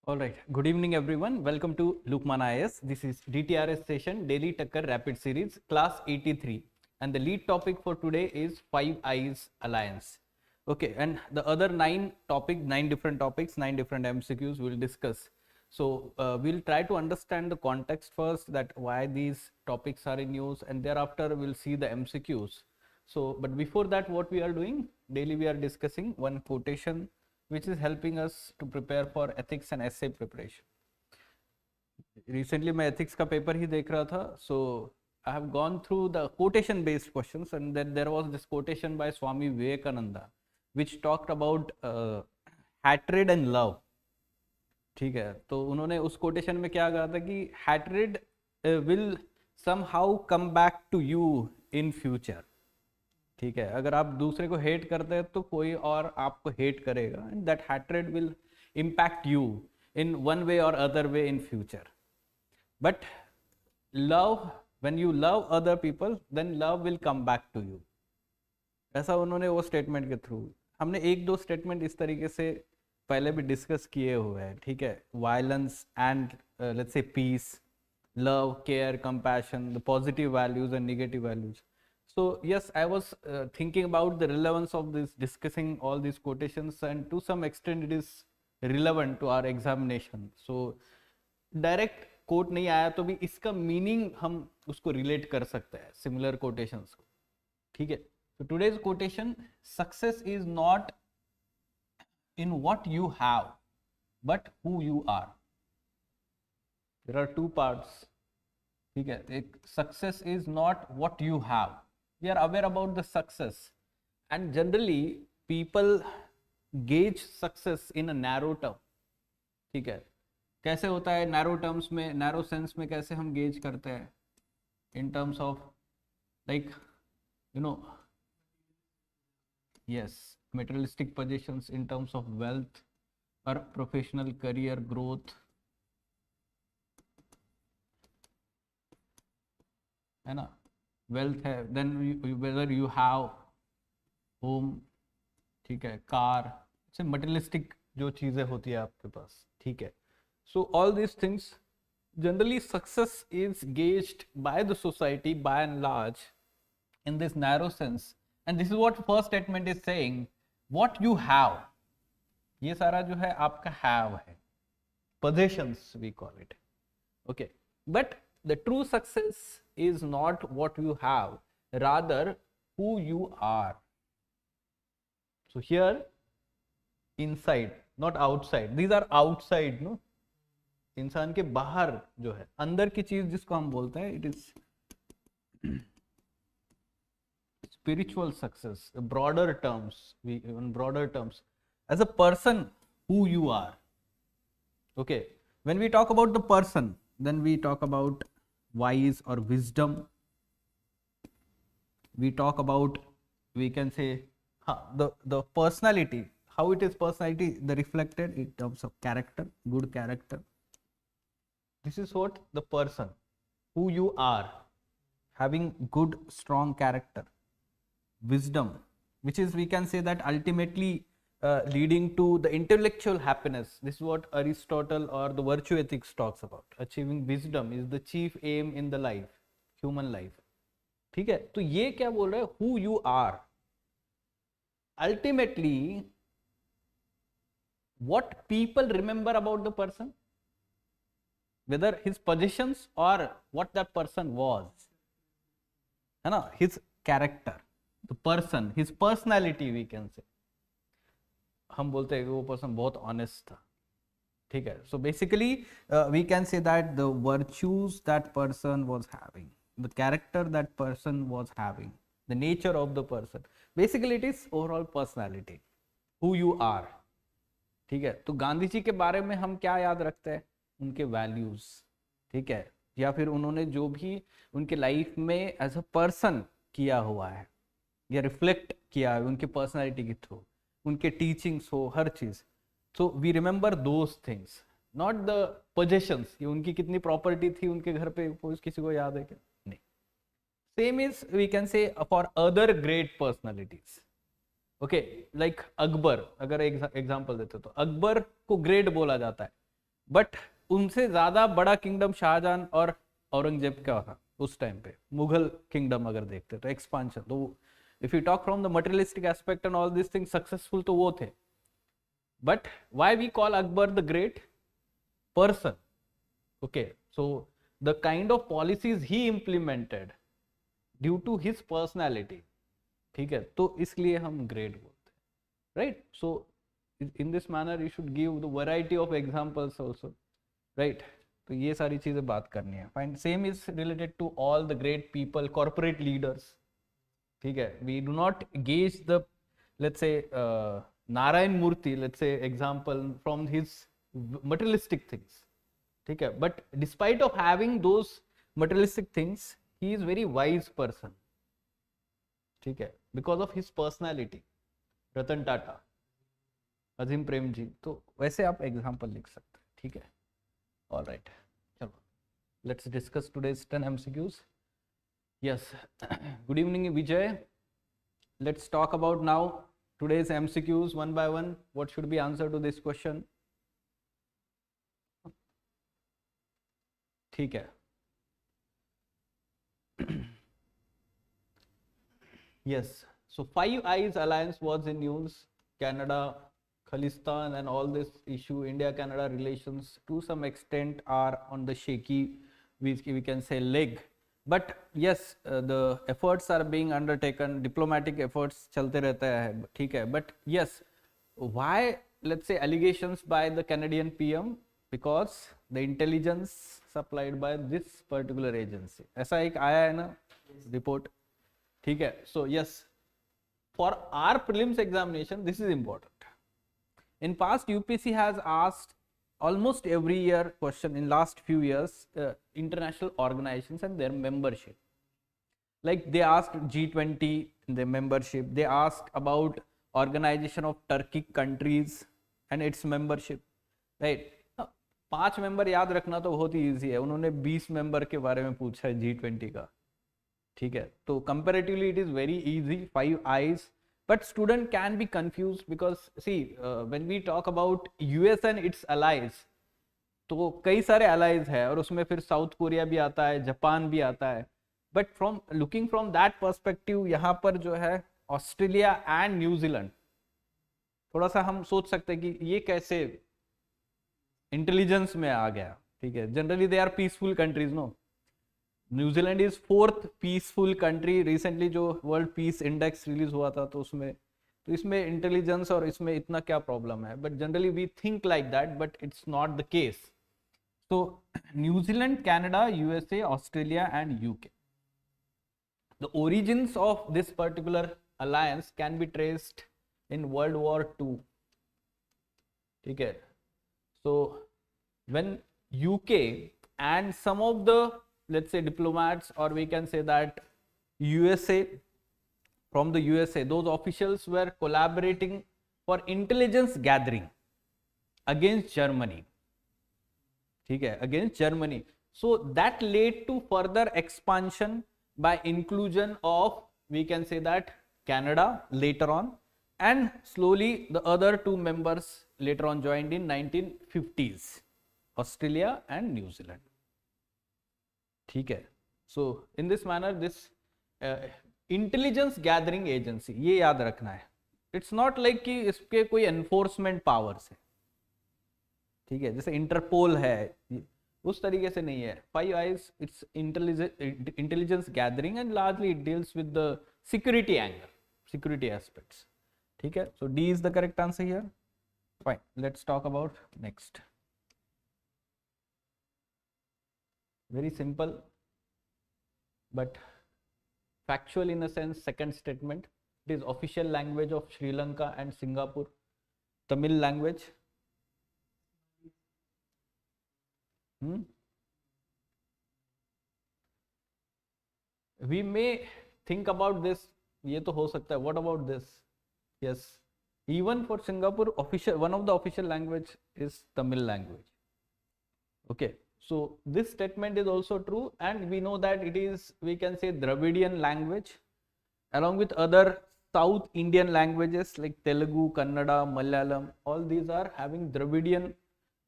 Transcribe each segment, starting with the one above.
All right. Good evening, everyone. Welcome to Lukmaan IAS. This is DTRS session, Daily Takkar Rapid Series, Class 83. And the lead topic for today is 5 Eyes Alliance. Okay. And the other 9 different topics, 9 different MCQs we'll discuss. So we'll try to understand the context first, that why these topics are in use, and thereafter we'll see the MCQs. So, but before that, what we are doing daily, we are discussing one quotation which is helping us to prepare for ethics and essay preparation. Recently मैं ethics का paper ही देख रहा था, so I have gone through the quotation based questions, and then there was this quotation by Swami Vivekananda which talked about hatred and love. ठीक है, तो उन्होंने उस quotation में क्या कहा था कि hatred will somehow come back to you in future. ठीक है, अगर आप दूसरे को हेट करते हैं तो कोई और आपको हेट करेगा, and that hatred will impact you in one way और other way in future. But love, when you love other people, then love will come back to you. ऐसा उन्होंने वो स्टेटमेंट के थ्रू, हमने 1-2 स्टेटमेंट इस तरीके से पहले भी डिस्कस किए हुए हैं. ठीक है, violence and let's say peace, love, care, compassion, the positive values and negative values. So yes, I was thinking about the relevance of this, discussing all these quotations, and to some extent it is relevant to our examination. So direct quote नहीं आया तो भी इसका meaning हम उसको relate कर सकते हैं similar quotations को. ठीक है, so today's quotation: success is not in what you have but who you are. There are 2 parts. ठीक है, एक success is not what you have. We are aware about the success, and generally people gauge success in a narrow term. ठीक है, कैसे होता है narrow terms में, narrow sense में कैसे हम gauge करते हैं? In terms of like, you know, yes, materialistic possessions, in terms of wealth or professional career growth, है ना, वेल्थ है, then whether you have home, ठीक है, कार, से मटेरियलिस्टिक जो चीज़ें होती है आपके पास. ठीक है, so all this things, generally success is gauged by the society by and large in this narrow sense, and this is what first statement is saying, what you have. ये सारा जो है आपका हैव है, possessions we call it. Okay, but the true success is not what you have, rather who you are. So here, inside, not outside. These are outside, no? इंसान के बाहर जो है, अंदर की चीज जिसको हम बोलते हैं, it is spiritual success. Broader terms, in broader terms, as a person, who you are. Okay, when we talk about the person, then we talk about wise or wisdom. We talk about, we can say, the personality, how it is personality, the reflected in terms of character, good character. This is what the person, who you are, having good strong character. Wisdom, which is, we can say that ultimately leading to the intellectual happiness. This is what Aristotle or the virtue ethics talks about. Achieving wisdom is the chief aim in the life, human life. ठीक है, तो ये क्या बोल रहा है? Who you are. Ultimately, what people remember about the person, whether his possessions or what that person was, है ना, his character, the person, his personality, we can say. हम बोलते हैं कि वो पर्सन बहुत ऑनेस्ट था. ठीक है, so basically we can say that the virtues that person was having, the character that person was having, the nature of the person, basically it is overall personality, who you are. ठीक है, तो गांधी जी के बारे में हम क्या याद रखते हैं? उनके वैल्यूज. ठीक है, या फिर उन्होंने जो भी उनके लाइफ में एज अ पर्सन किया हुआ है या रिफ्लेक्ट किया है उनके पर्सनालिटी के थ्रू, उनके टीचिंग्स हो, हर चीज. So we remember those things, not the possessions. ये उनकी कितनी प्रॉपर्टी थी उनके घर पे, किसी को याद है क्या? नहीं. Same is, we can say for other great personalities. Okay, like Akbar, अगर एग्जांपल देते तो अकबर को ग्रेट बोला जाता है, बट उनसे ज्यादा बड़ा किंगडम शाहजहां और औरंगजेब का था उस टाइम पे, मुगल किंगडम अगर देखते तो एक्सपांशन, तो if you talk from the materialistic aspect and all this things successful तो वो थे. But why we call Akbar the great? Person. Okay, so the kind of policies he implemented due to his personality. ठीक है, तो इसलिए हम great बोलते हैं, right. So in this manner you should give the variety of examples also, right. तो ये सारी चीजें बात करनी है. Fine. Same is related to all the great people, corporate leaders. ठीक है, we do not gauge the, let's say Narayana Murthy, let's say example from his materialistic things. ठीक है, but despite of having those materialistic things he is very wise person. ठीक है, because of his personality. Ratan Tata, Azim Prem ji, तो वैसे आप example लिख सकते हैं. ठीक है, ऑल राइट. चलो, let's discuss today's 10 MCQs. Yes, good evening Vijay. Let's talk about now today's MCQs one by one. What should be answer to this question? ठीक है. Yes, so Five Eyes Alliance was in news. Canada, Khalistan and all this issue, India-Canada relations to some extent are on the shaky, we can say, leg. But yes, the efforts are being undertaken, diplomatic efforts chalte rehte hai, theek hai. But yes, why, let's say, allegations by the Canadian PM? Because the intelligence supplied by this particular agency. ऐसा एक आया है ना report. ठीक है. So yes, for our prelims examination this is important. In past UPSC has asked almost every year question in last few years, international organizations and their membership. Like they asked G20 their membership, they asked about organization of Turkic countries and its membership, right. 5 member याद रखना तो बहुत ही easy है, उन्होंने 20 member के बारे में पूछा है G20 का. ठीक है, तो comparatively it is very easy. 5 eyes, but student can be confused because see, when we talk about US and its allies, तो कई सारे allies है और उसमें फिर साउथ कोरिया भी आता है, जापान भी आता है. But from looking from that perspective, यहाँ पर जो है ऑस्ट्रेलिया एंड न्यूजीलैंड, थोड़ा सा हम सोच सकते हैं कि ये कैसे इंटेलिजेंस में आ गया. ठीक है, generally they are peaceful countries. No, New Zealand is 4th peaceful country. Recently जो वर्ल्ड पीस इंडेक्स रिलीज हुआ था तो उसमें, तो इसमें इंटेलिजेंस और इसमें इतना क्या प्रॉब्लम है. But generally we think like that, but it's not the case. तो New Zealand, Canada, USA, Australia and UK. The origins of this particular alliance can be traced in world war 2. ठीक है, so when UK and some of the, let's say, diplomats, or we can say that USA, from the USA, those officials were collaborating for intelligence gathering against Germany. ठीक है, against Germany. So that led to further expansion by inclusion of, we can say that, Canada later on, and slowly the other 2 members later on joined in 1950s, Australia and New Zealand. ठीक है, so in this manner this intelligence gathering agency, ये याद रखना है. It's not like कि इसके कोई enforcement powers है. ठीक है, जैसे इंटरपोल है उस तरीके से नहीं है. 5 eyes, it's intelligence gathering and largely it deals with the security angle, security aspects. ठीक है, so D is the correct answer here. Fine, let's talk about next. Very simple but factual in a sense. Second statement, it is official language of Sri Lanka and Singapore. Tamil language. We may think about this, ये तो हो सकता है. What about this? Yes, even for Singapore, official, one of the official language is Tamil language. Okay, so this statement is also true, and we know that it is, we can say, Dravidian language along with other South Indian languages like Telugu, Kannada, Malayalam. All these are having Dravidian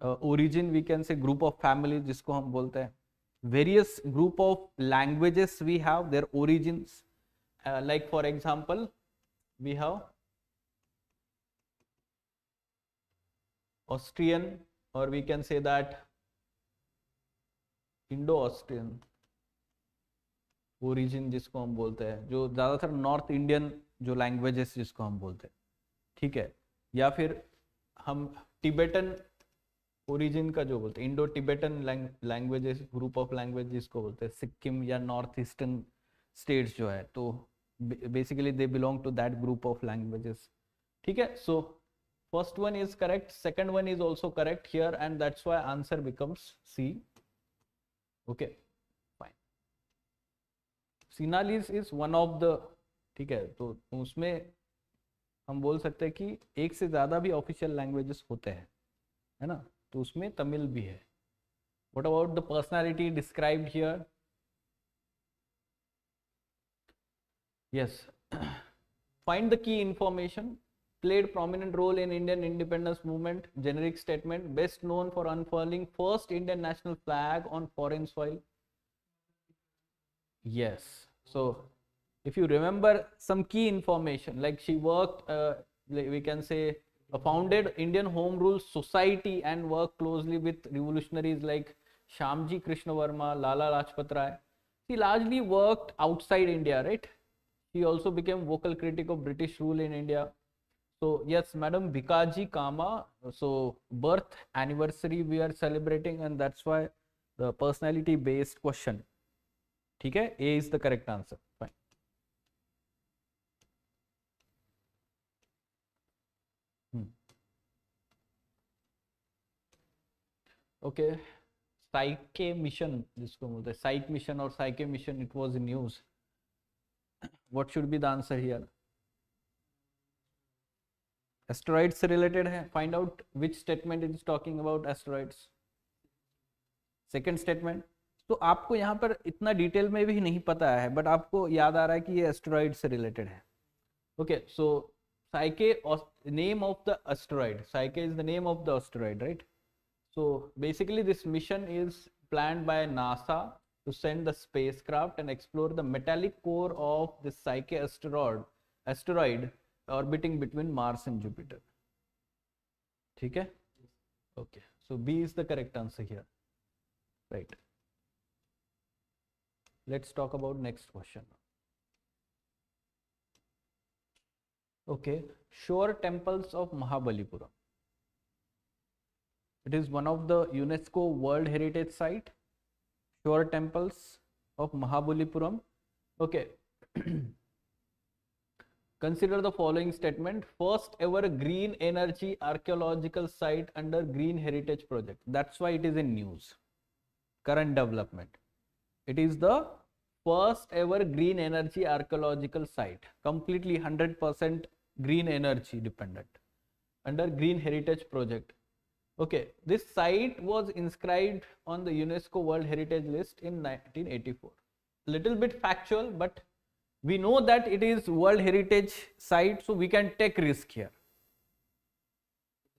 origin we can say group of families जिसको हम बोलते हैं. Various group of languages we have their origins, like for example we have Austrian, or we can say that Indo-Austrian origin जिसको हम बोलते हैं, जो ज़्यादातर नॉर्थ इंडियन जो लैंग्वेजेस जिसको हम बोलते हैं, ठीक है. या फिर हम टिबेटन ओरिजिन का जो बोलते हैं, Indo Tibetan languages, group of language जिसको बोलते हैं, सिक्किम या नॉर्थ ईस्टर्न स्टेट्स जो है, तो basically they belong to that group of languages. ठीक है. So first one is correct, second one is also correct here, and that's why answer becomes C. Okay fine. Sinhalese is one of the, ठीक है, तो उसमें हम बोल सकते हैं कि एक से ज्यादा भी ऑफिशियल लैंग्वेजेस होते हैं, है ना, तो उसमें तमिल भी है. What about the personality described here? Yes. Find the key information. Played prominent role in Indian independence movement. Generic statement. Best known for unfurling first Indian national flag on foreign soil. Yes. So if you remember some key information, like she worked, we can say, founded Indian Home Rule Society and worked closely with revolutionaries like Shyamji Krishna Varma, Lala Lajpat Rai. She largely worked outside India, right? She also became vocal critic of British rule in India. So yes, Madam Bikaji Kama. So birth anniversary we are celebrating, and that's why the personality based question. ठीक है, A is the correct answer. Fine. Okay. Psyche mission जिसको बोलते हैं, Psyche mission और Psyche mission, it was in news. What should be the answer here? Asteroid से related है. Find out which statement is talking about asteroids. Second statement. तो आपको यहाँ पर इतना डिटेल में भी नहीं पता है, बट आपको याद आ रहा है कि ये एस्टेरॉइड से रिलेटेड है. Okay. So साइके, name of the asteroid, साइके is the name of the asteroid, right? So basically this mission is planned by NASA to send the spacecraft and explore the metallic core of this Psyche asteroid orbiting between Mars and Jupiter. ठीक है? Okay. So B is the correct answer here. Right. Let's talk about next question. Okay. Shore temples of Mahabalipuram. It is one of the UNESCO World Heritage Site. Shore temples of Mahabalipuram. Okay. Consider the following statement. First ever green energy archaeological site under Green Heritage Project. That's why it is in news. Current development. It is the first ever green energy archaeological site. Completely 100% green energy dependent. Under Green Heritage Project. Okay, this site was inscribed on the UNESCO World Heritage List in 1984. Little bit factual, but we know that it is World Heritage Site, so we can take risk here.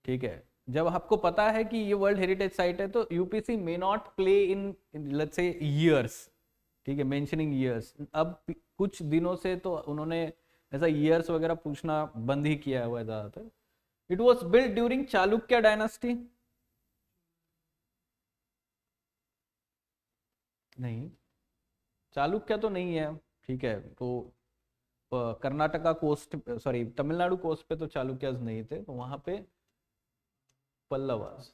ठीक है. जब आपको पता है कि ये World Heritage Site है, तो UPSC may not play in let's say years. ठीक है, mentioning years. अब कुछ दिनों से तो उन्होंने ऐसा years वगैरह पूछना बंद ही किया हुआ है ज़्यादातर. It was built during Chalukya dynasty. नहीं, चालुक्य तो नहीं है. ठीक है, तो Karnataka coast, sorry Tamil Nadu coast पे तो चालुक्याज नहीं थे, तो वहां पे पल्लवास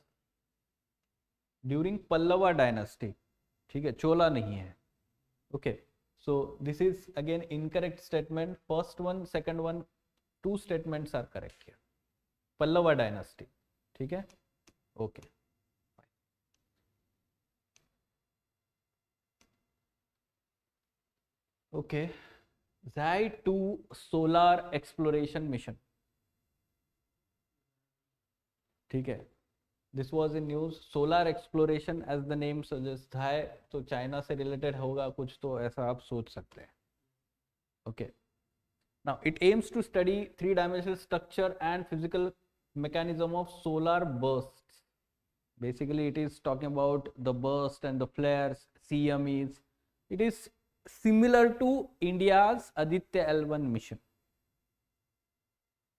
ड्यूरिंग पल्लवा डायनेस्टी. ठीक है, चोला नहीं है. Okay. So this is again incorrect statement. First one, second one, two statements are correct here. Pallava dynasty. ठीक है. Okay. Okay. Zai-2 solar exploration mission. ठीक है, this was in news. Solar exploration as the name suggest है, तो China से related होगा कुछ, तो ऐसा आप सोच सकते हैं. Okay. Now it aims to study 3-dimensional structure and physical mechanism of solar bursts. Basically, it is talking about the burst and the flares, CMEs. It is similar to India's Aditya L1 mission.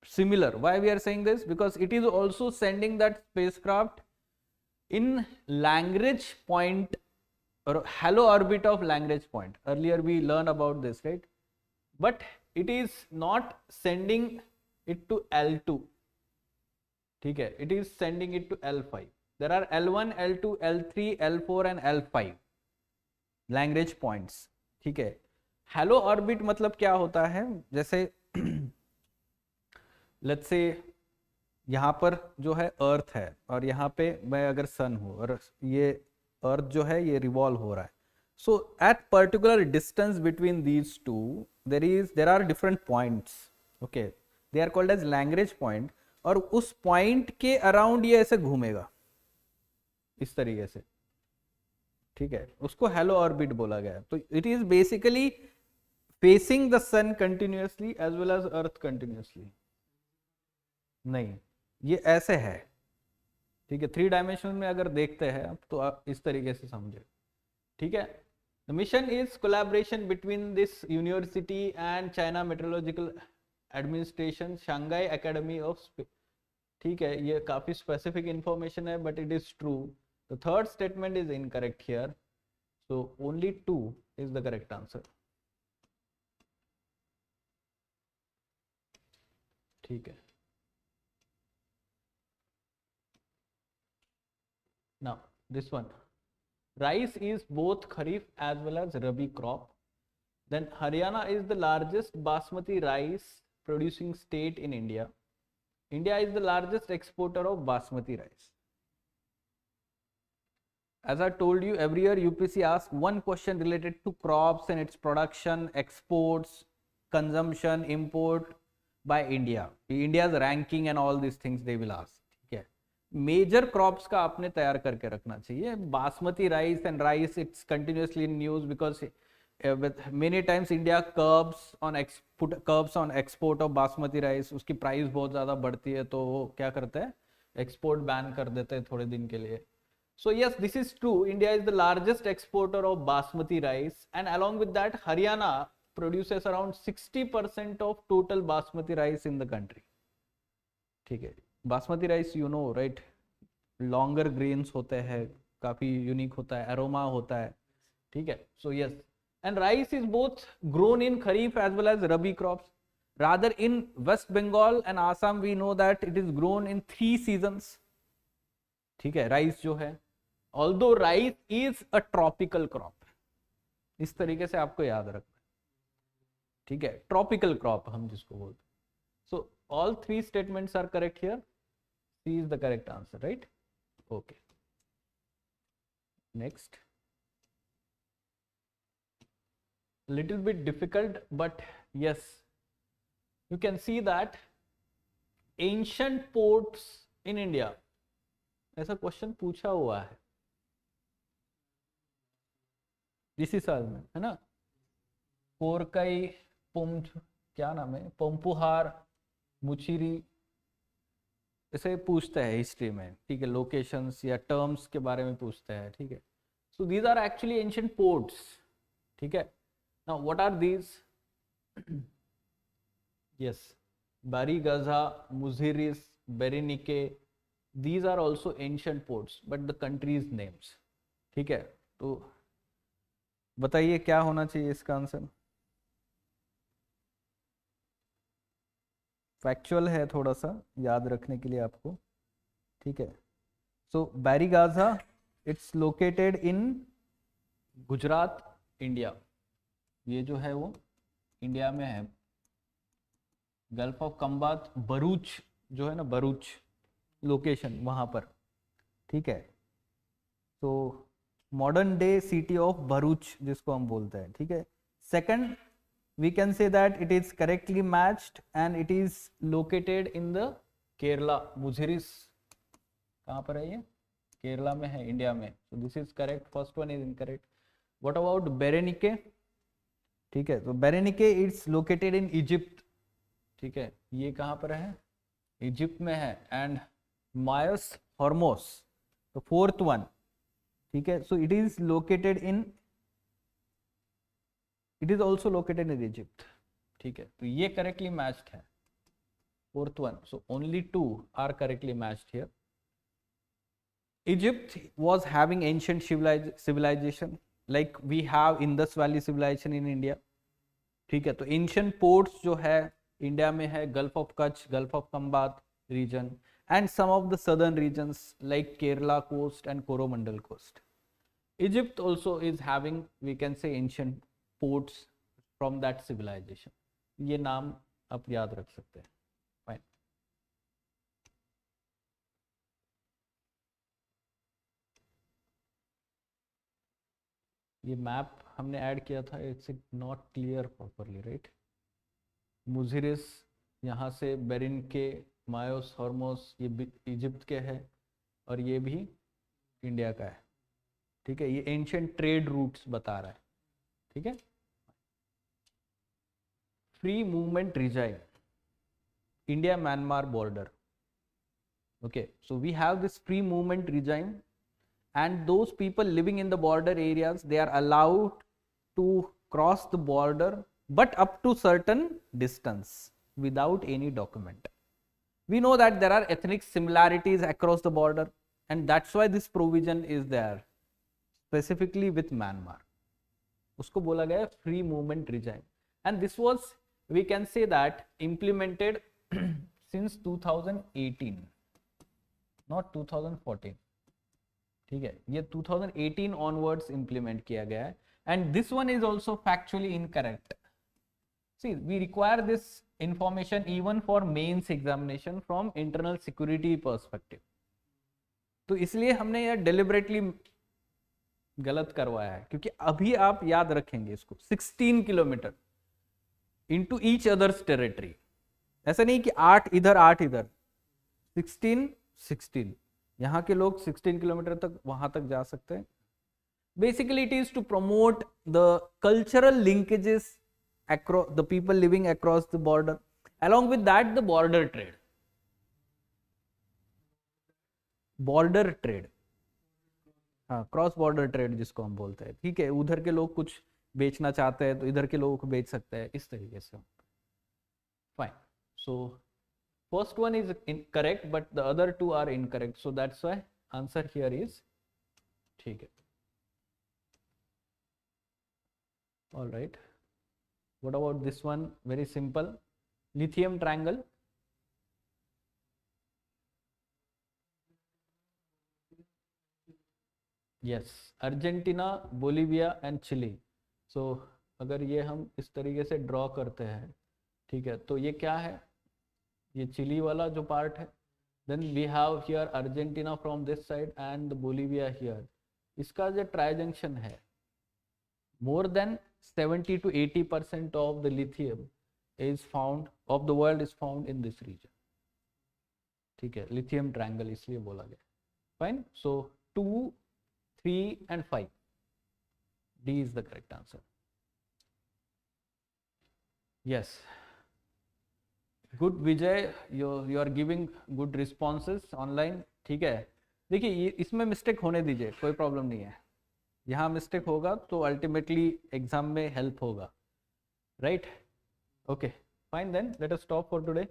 Similar. Why we are saying this? Because it is also sending that spacecraft in Lagrange point or halo orbit of Lagrange point. Earlier we learned about this, right? But it is not sending it to L2. Okay, it is sending it to L5. There are L1, L2, L3, L4 and L5 Lagrange points. ठीक है. Hello orbit मतलब क्या होता है? जैसे let's say यहाँ पर जो है अर्थ है और यहाँ पे मैं अगर सन हूँ और ये अर्थ जो है ये रिवॉल्व हो रहा है. So at particular distance between these two there are different points. Okay, they are called as Lagrange point. और उस पॉइंट के अराउंड ये ऐसे घूमेगा इस तरीके से. ठीक है, उसको हेलो ऑर्बिट बोला गया. तो it is basically facing the sun continuously as well as earth continuously. नहीं, ये ऐसे है. ठीक है, 3 डायमेंशन में अगर देखते हैं तो आप इस तरीके से समझे. ठीक है. The mission is collaboration between this university and China meteorological administration Shanghai academy of. ठीक है, ये काफी स्पेसिफिक इंफॉर्मेशन है but it is true. The third statement is incorrect here, so only 2 is the correct answer. ठीक है. Now this one, rice is both kharif as well as rabi crop. Then Haryana is the largest basmati rice producing state in India. India is the largest exporter of basmati rice. As I told you, every year UPSC asks one question related to crops and its production, exports, consumption, import by India. India's ranking and all these things they will ask. Major crops का आपने तैयार करके रखना चाहिए. Basmati rice and rice it's continuously in news because many times India curbs on export of basmati rice. उसकी price बहुत ज़्यादा बढ़ती है तो वो क्या करते हैं, एक्सपोर्ट बैन कर देते हैं थोड़े दिन के लिए. So yes, this is true. India is the largest exporter of basmati rice and along with that Haryana produces around 60% of total basmati rice in the country. ठीक है. Basmati rice you know right, longer grains होते हैं, काफी यूनिक होता है, aroma होता है. ठीक है. So yes, and rice is both grown in kharif as well as rabi crops. Rather in West Bengal and Assam we know that it is grown in 3 seasons. ठीक है, राइस जो है, although rice is a tropical crop. इस तरीके से आपको याद रखना है. ठीक है, ट्रॉपिकल क्रॉप हम जिसको बोलते हैं. So all 3 statements are correct here. C is the correct answer, right? Okay. Next. Little bit difficult, but yes, you can see that ancient ports in India. ऐसा क्वेश्चन पूछा हुआ है इसी साल में, है ना. कोरकई, पुंछ, क्या नाम है, पंपुहार, मुचिरी, ऐसे पूछते हैं हिस्ट्री में. ठीक है, लोकेशंस या टर्म्स के बारे में पूछते हैं. ठीक है. So these are actually ancient ports. ठीक है. Now what are these? Yes, Barygaza, Muziris, Berenice, these are also ancient ports but the countries names. ठीक है. तो बताइए क्या होना चाहिए इसका आंसर? फैक्चुअल है, थोड़ा सा याद रखने के लिए आपको. ठीक है. So Barygaza it's located in Gujarat, India. ये जो है वो इंडिया में है. गल्फ ऑफ कंबात, भरूच जो है ना, भरूच लोकेशन वहां पर. ठीक है. तो modern day city of Bharuch जिसको हम बोलते हैं. ठीक है. Second, we can say that it is correctly matched and it is located in the Kerala. Muziris कहाँ पर है ये? केरला में है, इंडिया में. so this is correct. First one is incorrect. What about Berenike? ठीक है. तो Berenike it's located in Egypt. ठीक है. ये कहाँ पर है? इजिप्ट में है. and Myos Hormos, तो फोर्थ वन, ठीक है, so it is also located in Egypt, ठीक है, तो ये करेक्टली मैच्ड है, fourth one, so only 2 are correctly matched here. Egypt was having ancient civilization like we have Indus Valley civilization in India, ठीक है, तो ancient ports जो है इंडिया में है gulf of Kutch, gulf of Khambhat region, and some of the southern regions like Kerala coast and Coromandel coast. Egypt also is having, we can say, ancient ports from that civilization. ये नाम आप याद रख सकते हैं. Fine. ये मैप हमने add किया था, it's not clear properly, right. Muziris यहाँ से बेरिन के, मायोस, हॉर्मोस ये इजिप्ट के है और ये भी इंडिया का है, ठीक है. ये एंशिएंट ट्रेड रूट्स बता रहा है, ठीक है. Free movement regime, India Myanmar border, okay, so we have this free movement regime and those people living in the border areas, they are allowed to cross the border but up to certain distance without any document. We know that there are ethnic similarities across the border and that's why this provision is there specifically with Myanmar. Usko bola gaya free movement regime, and this was, we can say that, implemented since 2018, not 2014, ठीक है. ये 2018 onwards implement किया गया है, and this one is also factually incorrect. See, we require this information even for mains examination from internal security perspective, तो इसलिए हमने यह डेलिबरेटली गलत करवाया है, क्योंकि अभी आप याद रखेंगे इसको, 16 kilometre into each others territory, ऐसा नहीं कि 8 इधर 8 इधर, 16 यहाँ के लोग 16 किलोमीटर तक वहां तक जा सकते हैं. Basically it is to promote the cultural linkages across the people living across the border, along with that the border trade, हाँ, क्रॉस बॉर्डर ट्रेड जिसको हम बोलते हैं, ठीक है. उधर के लोग कुछ बेचना चाहते हैं तो इधर के लोगों को बेच सकते हैं, इस तरीके से. Fine, so first one is incorrect but the other 2 are incorrect, so that's why answer here is ठीक है. All right, what about this one? Very simple, lithium triangle. Yes, Argentina, Bolivia and Chile. So अगर ये हम इस तरीके से draw करते हैं, ठीक है, तो ये क्या है, ये चिली वाला जो पार्ट है, then we have here Argentina from this side and Bolivia here. इसका जो ट्राइजंक्शन है, more than 70 to 80% of the lithium is found of the world is found in this region, ठीक है. लिथियम ट्रायंगल इसलिए बोला गया. Fine, so 2, 3 and 5, D is the correct answer. Yes, good Vijay, you are giving good responses online, ठीक है. देखिए इसमें mistake होने दीजिए, कोई प्रॉब्लम नहीं है. यहाँ मिस्टेक होगा तो अल्टीमेटली एग्जाम में हेल्प होगा, right. Okay, fine, then let us stop for today.